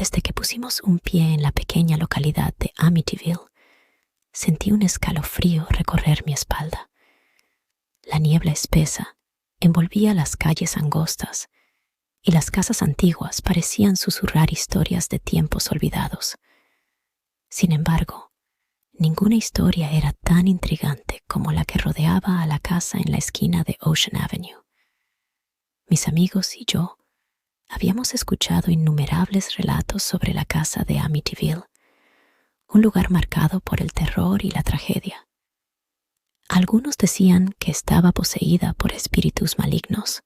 Desde que pusimos un pie en la pequeña localidad de Amityville, sentí un escalofrío recorrer mi espalda. La niebla espesa envolvía las calles angostas y las casas antiguas parecían susurrar historias de tiempos olvidados. Sin embargo, ninguna historia era tan intrigante como la que rodeaba a la casa en la esquina de Ocean Avenue. Mis amigos y yo habíamos escuchado innumerables relatos sobre la casa de Amityville, un lugar marcado por el terror y la tragedia. Algunos decían que estaba poseída por espíritus malignos.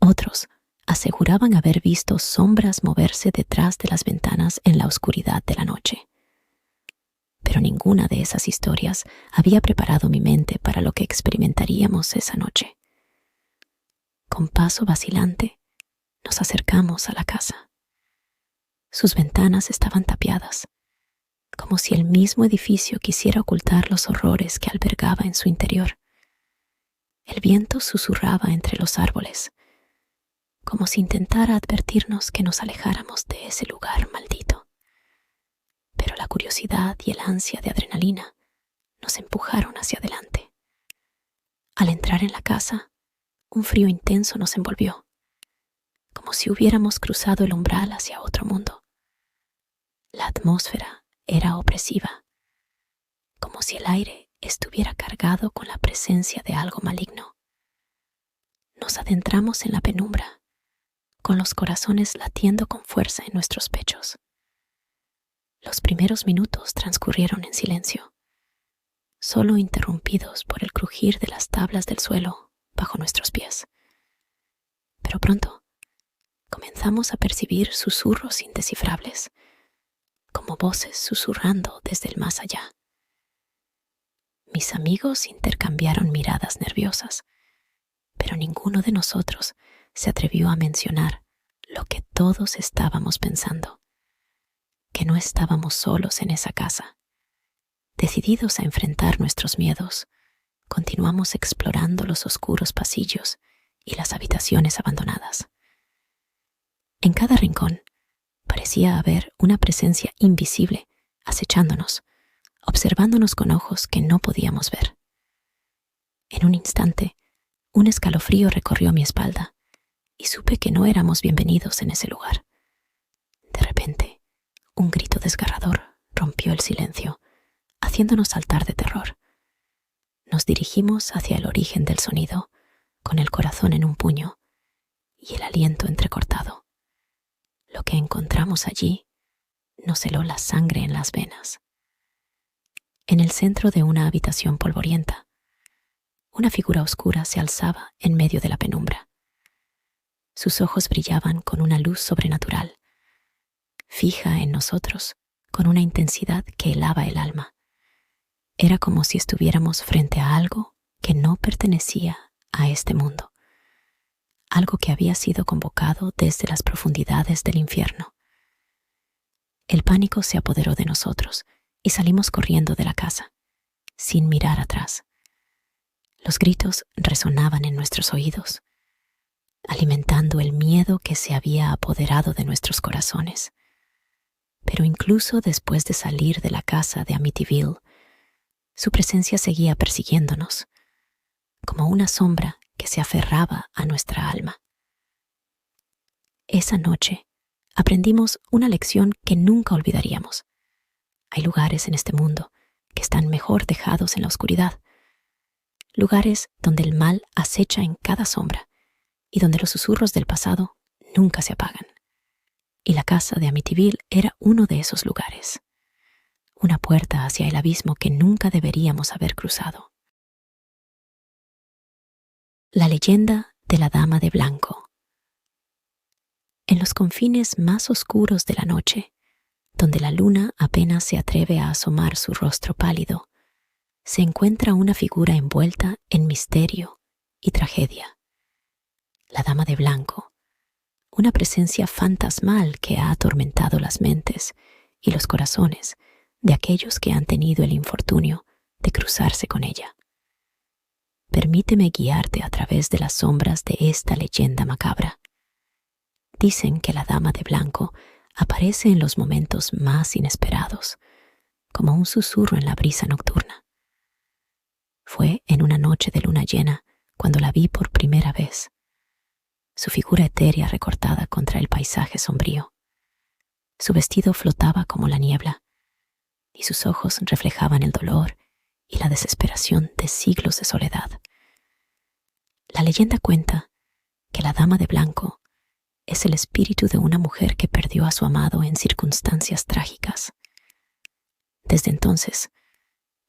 Otros aseguraban haber visto sombras moverse detrás de las ventanas en la oscuridad de la noche. Pero ninguna de esas historias había preparado mi mente para lo que experimentaríamos esa noche. Con paso vacilante, nos acercamos a la casa. Sus ventanas estaban tapiadas, como si el mismo edificio quisiera ocultar los horrores que albergaba en su interior. El viento susurraba entre los árboles, como si intentara advertirnos que nos alejáramos de ese lugar maldito. Pero la curiosidad y el ansia de adrenalina nos empujaron hacia adelante. Al entrar en la casa, un frío intenso nos envolvió, como si hubiéramos cruzado el umbral hacia otro mundo. La atmósfera era opresiva, como si el aire estuviera cargado con la presencia de algo maligno. Nos adentramos en la penumbra, con los corazones latiendo con fuerza en nuestros pechos. Los primeros minutos transcurrieron en silencio, solo interrumpidos por el crujir de las tablas del suelo bajo nuestros pies. Pero pronto comenzamos a percibir susurros indescifrables, como voces susurrando desde el más allá. Mis amigos intercambiaron miradas nerviosas, pero ninguno de nosotros se atrevió a mencionar lo que todos estábamos pensando, que no estábamos solos en esa casa. Decididos a enfrentar nuestros miedos, continuamos explorando los oscuros pasillos y las habitaciones abandonadas. En cada rincón parecía haber una presencia invisible acechándonos, observándonos con ojos que no podíamos ver. En un instante, un escalofrío recorrió mi espalda y supe que no éramos bienvenidos en ese lugar. De repente, un grito desgarrador rompió el silencio, haciéndonos saltar de terror. Nos dirigimos hacia el origen del sonido, con el corazón en un puño y el aliento entrecortado. Lo que encontramos allí nos heló la sangre en las venas. En el centro de una habitación polvorienta, una figura oscura se alzaba en medio de la penumbra. Sus ojos brillaban con una luz sobrenatural, fija en nosotros con una intensidad que helaba el alma. Era como si estuviéramos frente a algo que no pertenecía a este mundo, algo que había sido convocado desde las profundidades del infierno. El pánico se apoderó de nosotros y salimos corriendo de la casa, sin mirar atrás. Los gritos resonaban en nuestros oídos, alimentando el miedo que se había apoderado de nuestros corazones. Pero incluso después de salir de la casa de Amityville, su presencia seguía persiguiéndonos, como una sombra que se aferraba a nuestra alma. Esa noche aprendimos una lección que nunca olvidaríamos. Hay lugares en este mundo que están mejor dejados en la oscuridad, lugares donde el mal acecha en cada sombra y donde los susurros del pasado nunca se apagan. Y la casa de Amityville era uno de esos lugares, una puerta hacia el abismo que nunca deberíamos haber cruzado. La leyenda de la Dama de Blanco. En los confines más oscuros de la noche, donde la luna apenas se atreve a asomar su rostro pálido, se encuentra una figura envuelta en misterio y tragedia. La Dama de Blanco, una presencia fantasmal que ha atormentado las mentes y los corazones de aquellos que han tenido el infortunio de cruzarse con ella. Permíteme guiarte a través de las sombras de esta leyenda macabra. Dicen que la Dama de Blanco aparece en los momentos más inesperados, como un susurro en la brisa nocturna. Fue en una noche de luna llena cuando la vi por primera vez, su figura etérea recortada contra el paisaje sombrío. Su vestido flotaba como la niebla, y sus ojos reflejaban el dolor y la desesperación de siglos de soledad. La leyenda cuenta que la dama de blanco es el espíritu de una mujer que perdió a su amado en circunstancias trágicas. Desde entonces,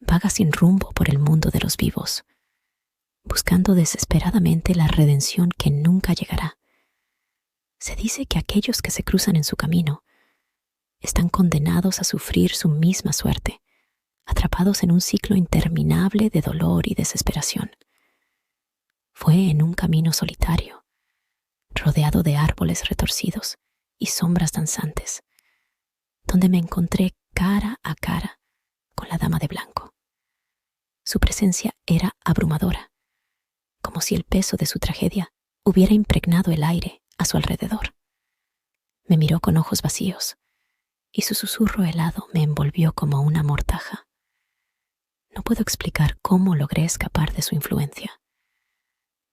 vaga sin rumbo por el mundo de los vivos, buscando desesperadamente la redención que nunca llegará. Se dice que aquellos que se cruzan en su camino están condenados a sufrir su misma suerte, atrapados en un ciclo interminable de dolor y desesperación. Fue en un camino solitario, rodeado de árboles retorcidos y sombras danzantes, donde me encontré cara a cara con la dama de blanco. Su presencia era abrumadora, como si el peso de su tragedia hubiera impregnado el aire a su alrededor. Me miró con ojos vacíos, y su susurro helado me envolvió como una mortaja. No puedo explicar cómo logré escapar de su influencia.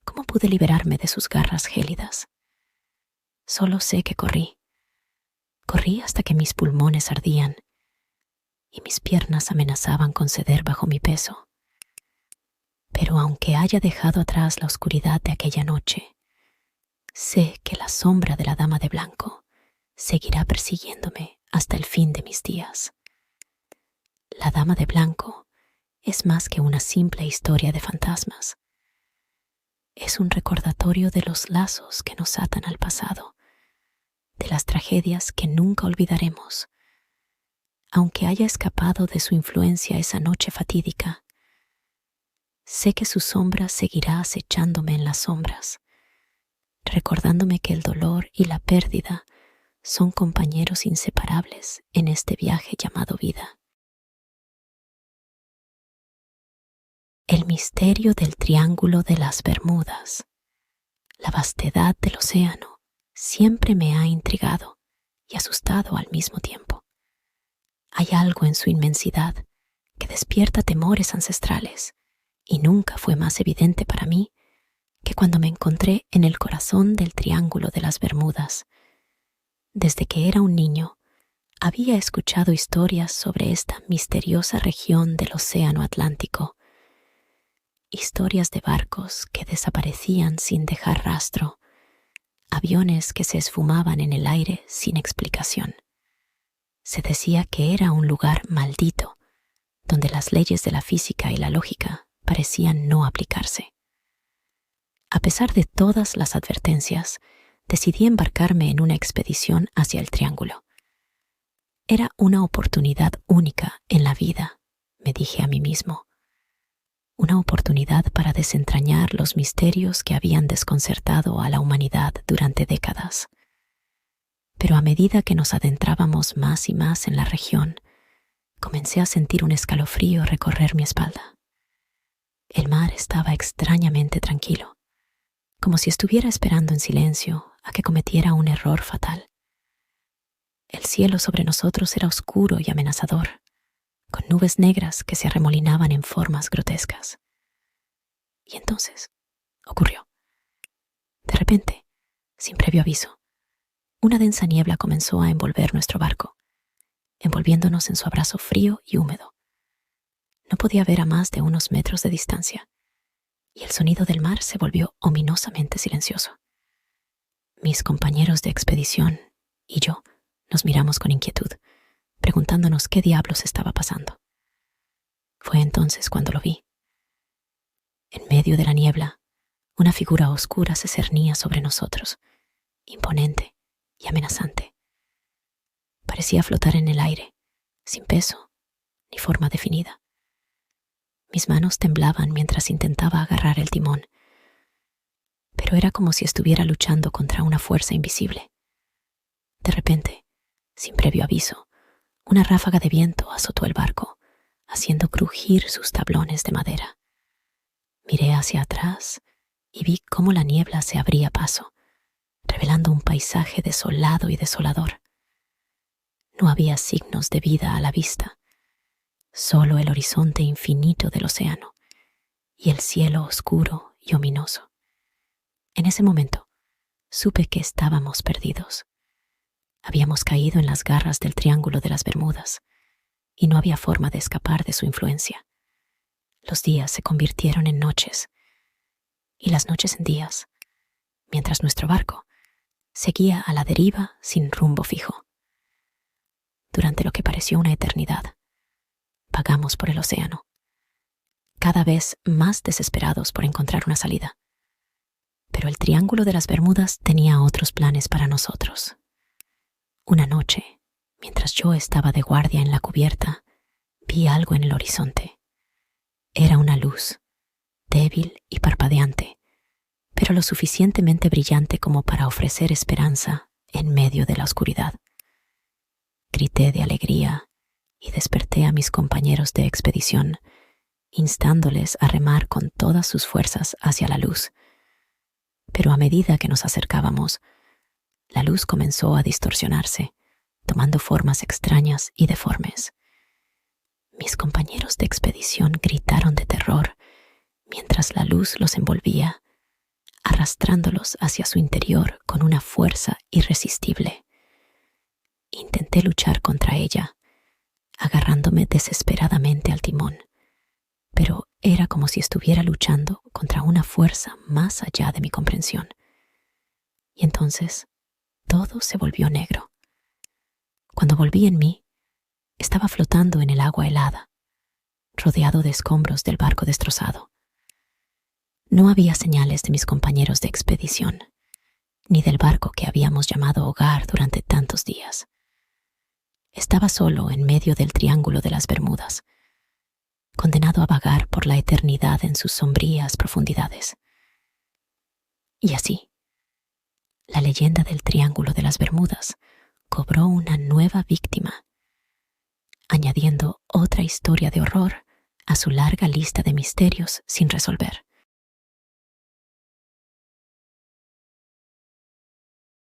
¿Cómo pude liberarme de sus garras gélidas? Solo sé que corrí. Corrí hasta que mis pulmones ardían y mis piernas amenazaban con ceder bajo mi peso. Pero aunque haya dejado atrás la oscuridad de aquella noche, sé que la sombra de la dama de blanco seguirá persiguiéndome hasta el fin de mis días. La dama de blanco es más que una simple historia de fantasmas. Es un recordatorio de los lazos que nos atan al pasado, de las tragedias que nunca olvidaremos. Aunque haya escapado de su influencia esa noche fatídica, sé que su sombra seguirá acechándome en las sombras, recordándome que el dolor y la pérdida son compañeros inseparables en este viaje llamado vida. El misterio del Triángulo de las Bermudas, la vastedad del océano, siempre me ha intrigado y asustado al mismo tiempo. Hay algo en su inmensidad que despierta temores ancestrales, y nunca fue más evidente para mí que cuando me encontré en el corazón del Triángulo de las Bermudas. Desde que era un niño, había escuchado historias sobre esta misteriosa región del océano Atlántico, historias de barcos que desaparecían sin dejar rastro, aviones que se esfumaban en el aire sin explicación. Se decía que era un lugar maldito, donde las leyes de la física y la lógica parecían no aplicarse. A pesar de todas las advertencias, decidí embarcarme en una expedición hacia el Triángulo. Era una oportunidad única en la vida, me dije a mí mismo. Una oportunidad para desentrañar los misterios que habían desconcertado a la humanidad durante décadas. Pero a medida que nos adentrábamos más y más en la región, comencé a sentir un escalofrío recorrer mi espalda. El mar estaba extrañamente tranquilo, como si estuviera esperando en silencio a que cometiera un error fatal. El cielo sobre nosotros era oscuro y amenazador, con nubes negras que se arremolinaban en formas grotescas. Y entonces ocurrió. De repente, sin previo aviso, una densa niebla comenzó a envolver nuestro barco, envolviéndonos en su abrazo frío y húmedo. No podía ver a más de unos metros de distancia, y el sonido del mar se volvió ominosamente silencioso. Mis compañeros de expedición y yo nos miramos con inquietud, preguntándonos qué diablos estaba pasando. Fue entonces cuando lo vi. En medio de la niebla, una figura oscura se cernía sobre nosotros, imponente y amenazante. Parecía flotar en el aire, sin peso ni forma definida. Mis manos temblaban mientras intentaba agarrar el timón, pero era como si estuviera luchando contra una fuerza invisible. De repente, sin previo aviso, una ráfaga de viento azotó el barco, haciendo crujir sus tablones de madera. Miré hacia atrás y vi cómo la niebla se abría paso, revelando un paisaje desolado y desolador. No había signos de vida a la vista, solo el horizonte infinito del océano y el cielo oscuro y ominoso. En ese momento, supe que estábamos perdidos. Habíamos caído en las garras del Triángulo de las Bermudas y no había forma de escapar de su influencia. Los días se convirtieron en noches y las noches en días, mientras nuestro barco seguía a la deriva sin rumbo fijo. Durante lo que pareció una eternidad, vagamos por el océano, cada vez más desesperados por encontrar una salida. Pero el Triángulo de las Bermudas tenía otros planes para nosotros. Una noche, mientras yo estaba de guardia en la cubierta, vi algo en el horizonte. Era una luz, débil y parpadeante, pero lo suficientemente brillante como para ofrecer esperanza en medio de la oscuridad. Grité de alegría y desperté a mis compañeros de expedición, instándoles a remar con todas sus fuerzas hacia la luz. Pero a medida que nos acercábamos, la luz comenzó a distorsionarse, tomando formas extrañas y deformes. Mis compañeros de expedición gritaron de terror mientras la luz los envolvía, arrastrándolos hacia su interior con una fuerza irresistible. Intenté luchar contra ella, agarrándome desesperadamente al timón, pero era como si estuviera luchando contra una fuerza más allá de mi comprensión. Y entonces todo se volvió negro. Cuando volví en mí, estaba flotando en el agua helada, rodeado de escombros del barco destrozado. No había señales de mis compañeros de expedición, ni del barco que habíamos llamado hogar durante tantos días. Estaba solo en medio del Triángulo de las Bermudas, condenado a vagar por la eternidad en sus sombrías profundidades. Y así, la leyenda del Triángulo de las Bermudas cobró una nueva víctima, añadiendo otra historia de horror a su larga lista de misterios sin resolver.